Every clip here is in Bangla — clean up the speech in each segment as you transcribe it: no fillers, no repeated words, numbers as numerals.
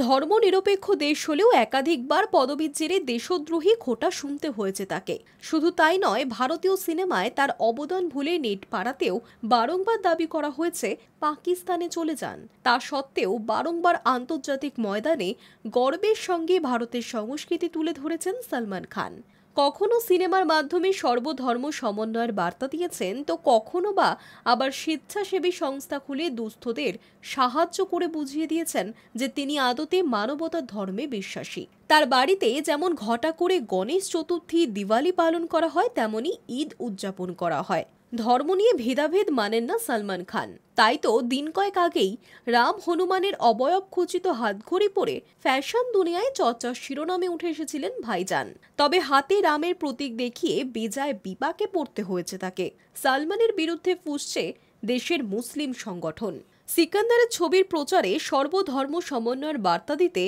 ধর্মনিরপেক্ষ দেশ হলেও একাধিকবার পদবীর জেরে দেশদ্রোহী খোঁটা শুনতে হয়েছে তাকে। শুধু তাই নয়, ভারতীয় সিনেমায় তার অবদান ভুলে নেট পাড়াতেও বারংবার দাবি করা হয়েছে পাকিস্তানে চলে যান। তা সত্ত্বেও বারংবার আন্তর্জাতিক ময়দানে গর্বের সঙ্গে ভারতের সংস্কৃতি তুলে ধরেছেন সলমন খান। কখনো সিনেমার মাধ্যমে সর্বধর্ম সমন্বয়ের বার্তা দিয়েছেন, তো কখনো বা আবার স্বেচ্ছাসেবী সংস্থা খুলে দুস্থদের সাহায্য করে বুঝিয়ে দিয়েছেন যে তিনি আদতে মানবতার ধর্মে বিশ্বাসী। তার বাড়িতে যেমন ঘটা করে গণেশ চতুর্থী, দিওয়ালি পালন করা হয়, তেমনি ঈদ উদযাপন করা হয়। ধর্ম নিয়ে ভেদাভেদ মানেন না সলমন খান। তাই তো দিন কয়েক আগেই রাম হনুমানের অবয়ব খচিত হাতঘড়ি পরে ফ্যাশন দুনিয়ায় চর্চার শিরোনামে উঠে এসেছিলেন ভাইজান। তবে হাতে রামের প্রতীক দেখিয়ে বেজায় বিপাকে পড়তে হয়েছে তাকে। সলমনের বিরুদ্ধে ফুঁসছে দেশের মুসলিম সংগঠন। সিকান্দারের ছবির প্রচারে সর্বধর্ম সমন্বয়ের বার্তা দিতে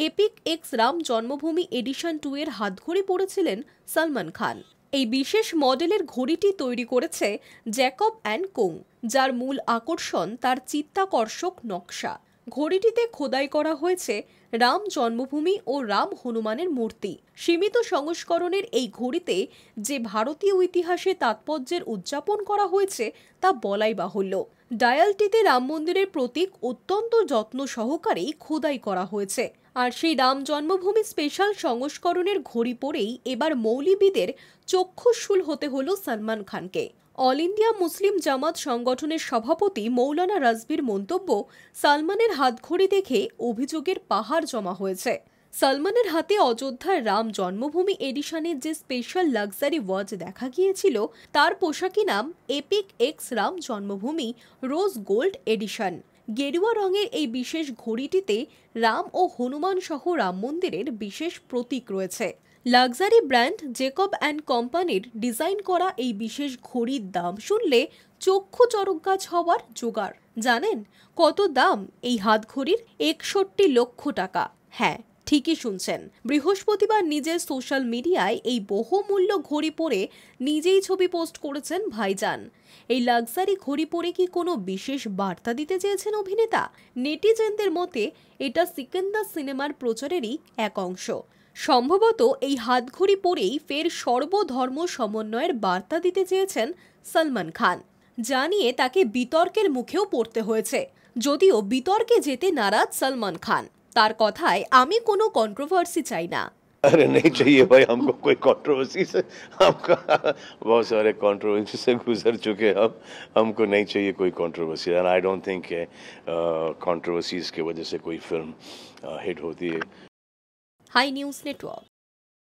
এপিক এক্স রাম জন্মভূমি এডিশন 2 এর হাতঘড়ি পরেছিলেন সলমন খান। এই বিশেষ মডেলের ঘড়িটি তৈরি করেছে জ্যাকব অ্যান্ড কোং, যার মূল আকর্ষণ তার চিত্তাকর্ষক নকশা। ঘড়িটিতে খোদাই করা হয়েছে রাম জন্মভূমি ও রাম হনুমানের মূর্তি। সীমিত সংস্করণের এই ঘড়িতে যে ভারতীয় ইতিহাসে তাৎপর্যের উদযাপন করা হয়েছে তা বলাই বাহুল্য। ডায়ালটিতে রাম মন্দিরের প্রতীক অত্যন্ত যত্ন সহকারেই খোদাই করা হয়েছে। আর সেই রাম জন্মভূমি স্পেশাল সংস্করণের ঘড়ি পরেই এবার মৌলবীদের চক্ষুশূল হতে হলো সলমন খানকে। অল ইন্ডিয়া মুসলিম জামাত সংগঠনের সভাপতি মৌলানা রাজবীর মন্তব্য, সলমনের হাতঘড়ি দেখে অভিযোগের পাহাড় জমা হয়েছে। সলমনের হাতে অযোধ্যার রাম জন্মভূমি এডিশনের যে স্পেশাল লাক্সারি ওয়াচ দেখা গিয়েছিল, তার পোশাকি নাম এপিক এক্স রাম জন্মভূমি রোজ গোল্ড এডিশন। গেরুয়া রঙের এই বিশেষ ঘড়িটিতে রাম ও হনুমান সহ রাম মন্দিরের বিশেষ প্রতীক রয়েছে। লাক্সারি ব্র্যান্ড জেকব অ্যান্ড কোম্পানির ডিজাইন করা এই বিশেষ ঘড়ির দাম শুনলে চক্ষু চরকগাছ হওয়ার জোগাড়। জানেন কত দাম এই হাতঘড়ির? ৬১ লক্ষ টাকা। হ্যাঁ, ঠিকই শুনছেন। বৃহস্পতিবার নিজের সোশ্যাল মিডিয়ায় এই বহুমূল্য ঘড়ি পরে নিজেই ছবি পোস্ট করেছেন ভাইজান। এই লাক্সারি ঘড়ি পরে কি কোনো বিশেষ বার্তা দিতে চেয়েছেন অভিনেতা? নেটিজেনদের মতে এটা সিকান্দার সিনেমার প্রচারেরই এক অংশ। সম্ভবত এই হাতঘড়ি পরেই ফের সর্বধর্ম সমন্বয়ের বার্তা দিতে চেয়েছেন সলমন খান, যা নিয়ে তাকে বিতর্কের মুখেও পড়তে হয়েছে। যদিও বিতর্কে যেতে নারাজ সলমন খান। তার কথায়, আমি কোনো কন্ট্রোভার্সি চাই না। अरे नहीं चाहिए भाई, हमको कोई कंट्रोवर्सी से, हमका बहुत सारे कंट्रोवर्सी से गुजर चुके हम, हमको नहीं चाहिए कोई controversy. And I don't think controversies की वजह से कोई फिल्म हिट होती है। High news network.